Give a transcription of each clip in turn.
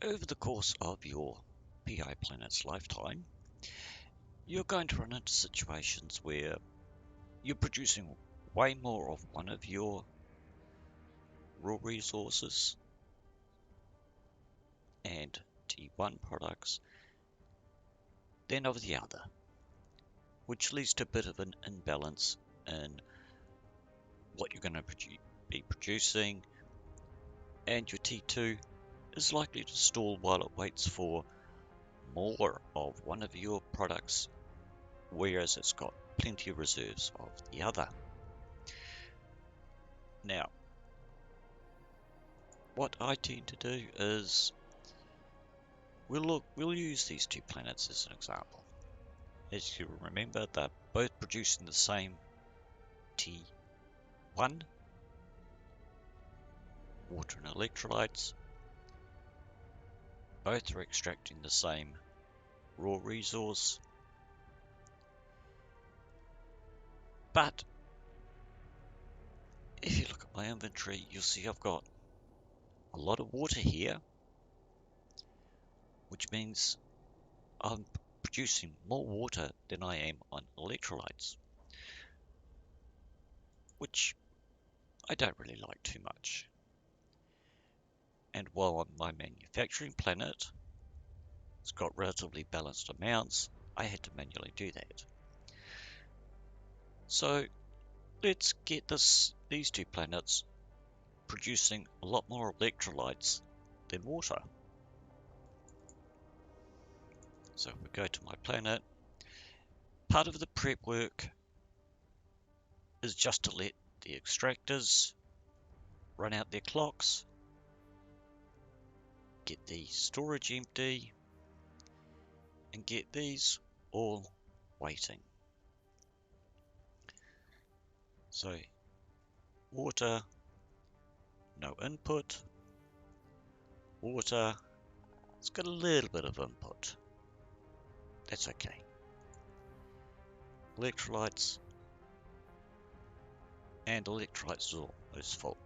Over the course of your PI planet's lifetime, you're going to run into situations where you're producing way more of one of your raw resources and T1 products than of the other, which leads to a bit of an imbalance in what you're going to be producing, and your T2 is likely to stall while it waits for more of one of your products, whereas it's got plenty of reserves of the other. Now, what I tend to do is we'll use these two planets as an example. As you remember, they're both producing the same T1, water and electrolytes. Both are extracting the same raw resource, but if you look at my inventory, you'll see I've got a lot of water here, which means I'm producing more water than I am on electrolytes, which I don't really like too much. And while on my manufacturing planet, it's got relatively balanced amounts, I had to manually do that. So let's get these two planets producing a lot more electrolytes than water. So if we go to my planet, part of the prep work is just to let the extractors run out their clocks, get the storage empty, and get these all waiting. So water, no input, water, it's got a little bit of input. That's okay. Electrolytes, and electrolytes is almost full.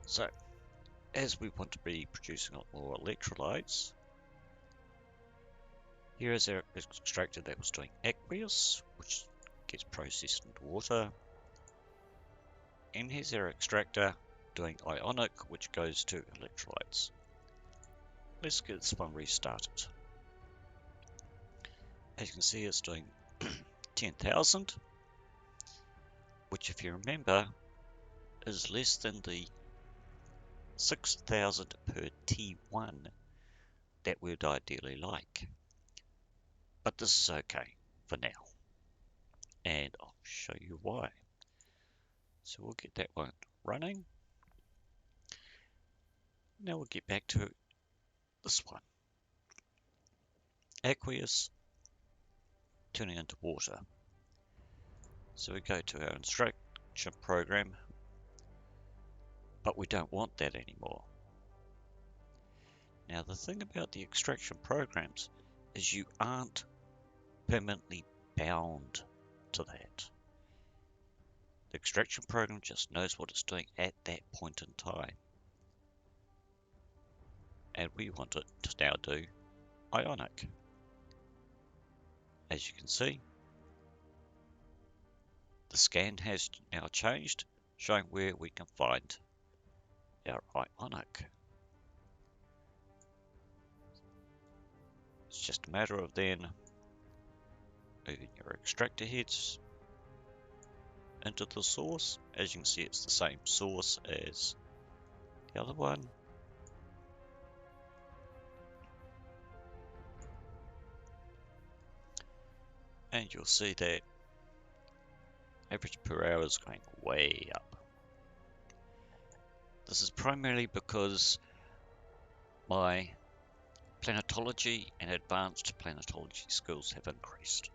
So, as we want to be producing a lot more electrolytes, here is our extractor that was doing aqueous, which gets processed into water. And here's our extractor doing ionic, which goes to electrolytes. Let's get this one restarted. As you can see, it's doing 10,000, which if you remember is less than the 6,000 per T1 that we'd ideally like. But this is okay for now, and I'll show you why. So we'll get that one running. Now we'll get back to this one. Aqueous turning into water. So we go to our instruction program, but we don't want that anymore. Now the thing about the extraction programs is you aren't permanently bound to that. The extraction program just knows what it's doing at that point in time. And we want it to now do ionic. As you can see, the scan has now changed, showing where we can find our ionic. It's just a matter of then moving your extractor heads into the source. As you can see, it's the same source as the other one. And you'll see that average per hour is going way up. This is primarily because my planetology and advanced planetology skills have increased.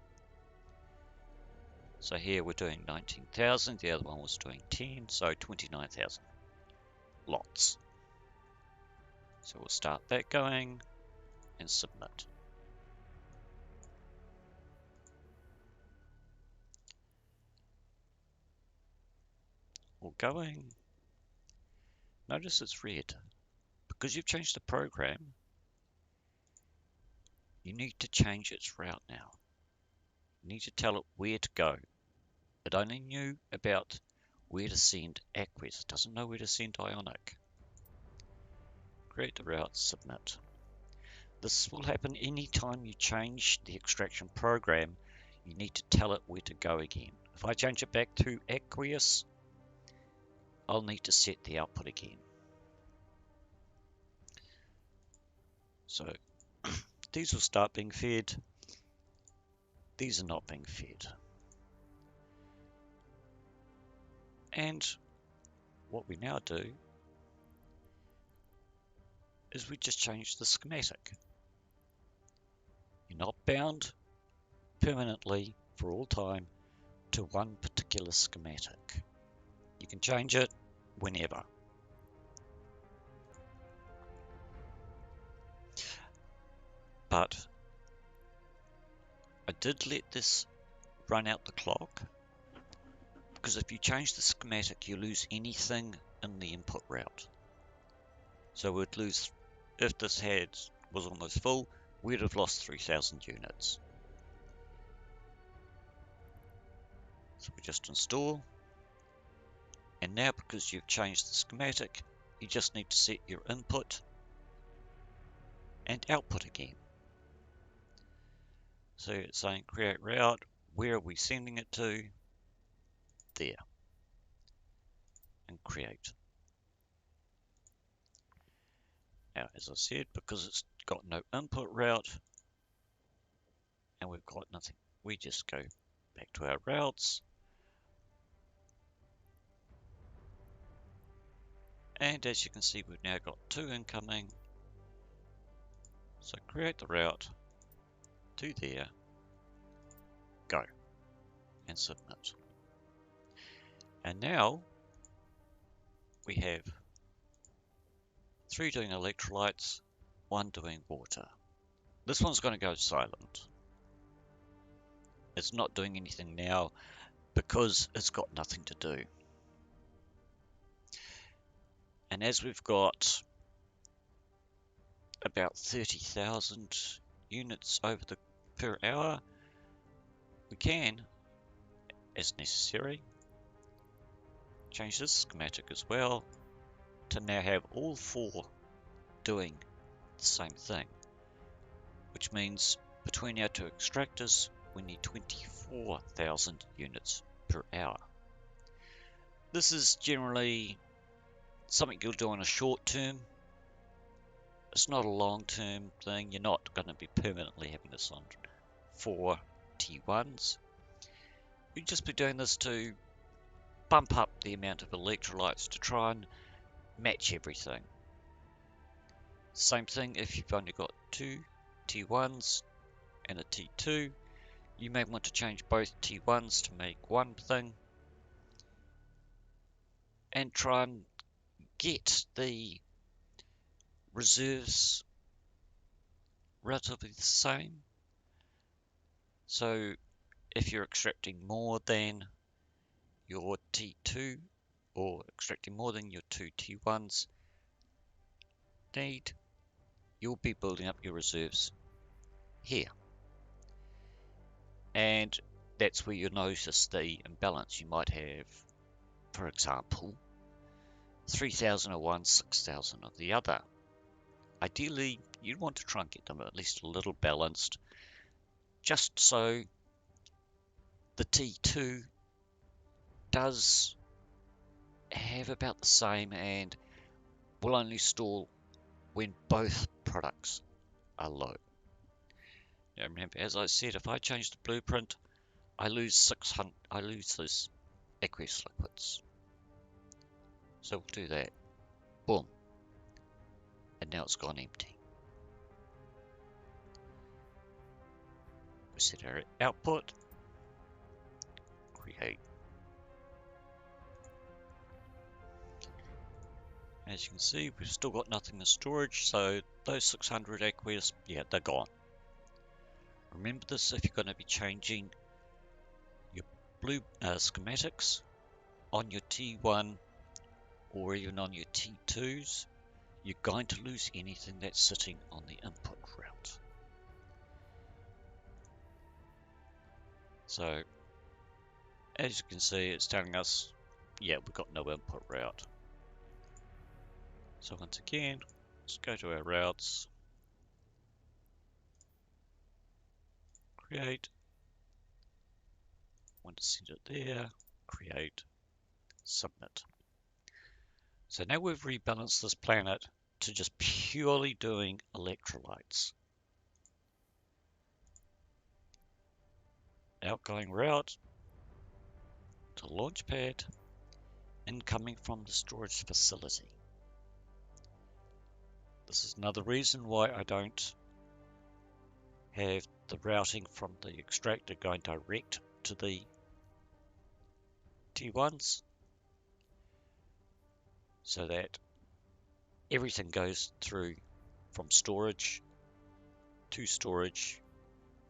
So here we're doing 19,000, the other one was doing 10, so 29,000 lots. So we'll start that going and submit. All going. Notice it's red. Because you've changed the program, you need to change its route now. You need to tell it where to go. It only knew about where to send aqueous. It doesn't know where to send ionic. Create the route, submit. This will happen anytime you change the extraction program. You need to tell it where to go again. If I change it back to aqueous, I'll need to set the output again. So these will start being fed. These are not being fed. And what we now do is we just change the schematic. You're not bound permanently for all time to one particular schematic. You can change it whenever. But I did let this run out the clock, because if you change the schematic, you lose anything in the input route. So we'd lose, if this was almost full, we'd have lost 3,000 units. So we just install. And now, because you've changed the schematic, you just need to set your input and output again. So it's saying create route. Where are we sending it to? There. And create. Now, as I said, because it's got no input route and we've got nothing, we just go back to our routes. And as you can see, we've now got 2 incoming. So create the route to there, go, and submit. And now we have 3 doing electrolytes, 1 doing water. This one's going to go silent. It's not doing anything now because it's got nothing to do. And as we've got about 30,000 units per hour, we can, as necessary, change this schematic as well to now have all 4 doing the same thing, which means between our 2 extractors we need 24,000 units per hour. This is generally something you'll do on a short term. It's not a long term thing. You're not going to be permanently having this on 4 T1s. You'll just be doing this to bump up the amount of electrolytes to try and match everything. Same thing if you've only got 2 T1s and a T2. You may want to change both T1s to make one thing and try and get the reserves relatively the same. So if you're extracting more than your T2 or extracting more than your 2 T1s need, you'll be building up your reserves here. And that's where you'll notice the imbalance. You might have, for example, 3,000 of one, 6,000 of the other. Ideally, you'd want to try and get them at least a little balanced, just so the T2 does have about the same and will only stall when both products are low. Now remember, as I said, if I change the blueprint, I lose 600. I lose those aqueous liquids. So we'll do that. Boom. And now it's gone empty. We set our output. Create. As you can see, we've still got nothing in storage, so those 600 aqueous, yeah, they're gone. Remember this if you're going to be changing your blue schematics on your T1 or even on your T2s, you're going to lose anything that's sitting on the input route. So, as you can see, it's telling us, yeah, we've got no input route. So once again, let's go to our routes, create, want to send it there, create, submit. So now we've rebalanced this planet to just purely doing electrolytes. Outgoing route to launch pad, incoming from the storage facility. This is another reason why I don't have the routing from the extractor going direct to the T1s, so that everything goes through from storage to storage.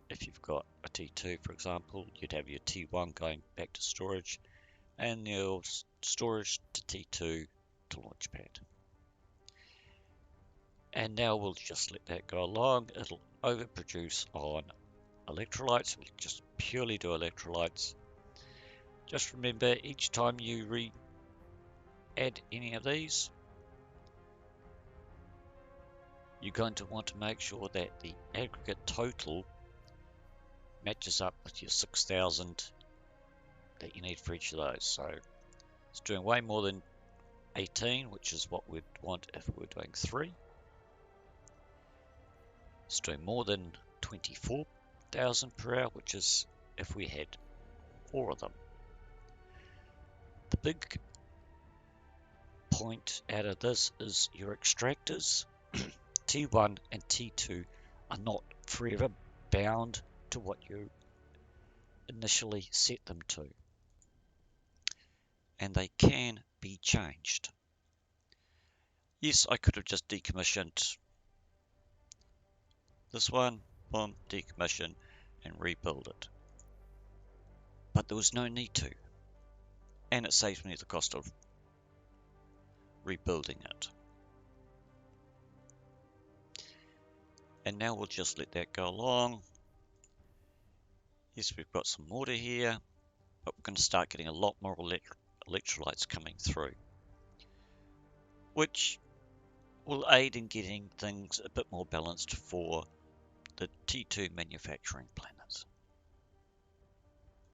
If you've got a T2, for example, you'd have your T1 going back to storage, and your storage to T2 to launchpad. And now we'll just let that go along. It'll overproduce on electrolytes. We'll just purely do electrolytes. Just remember, each time you add any of these, you're going to want to make sure that the aggregate total matches up with your 6,000 that you need for each of those. So it's doing way more than 18, which is what we'd want if we were doing 3. It's doing more than 24,000 per hour, which is if we had 4 of them. The big point out of this is your extractors, T1 and T2, are not forever bound to what you initially set them to, and they can be changed. Yes, I could have just decommissioned this one, boom, decommission, and rebuild it. But there was no need to. And it saves me the cost of rebuilding it. And now we'll just let that go along. Yes, we've got some water here, but we're going to start getting a lot more electrolytes coming through, which will aid in getting things a bit more balanced for the T2 manufacturing plant.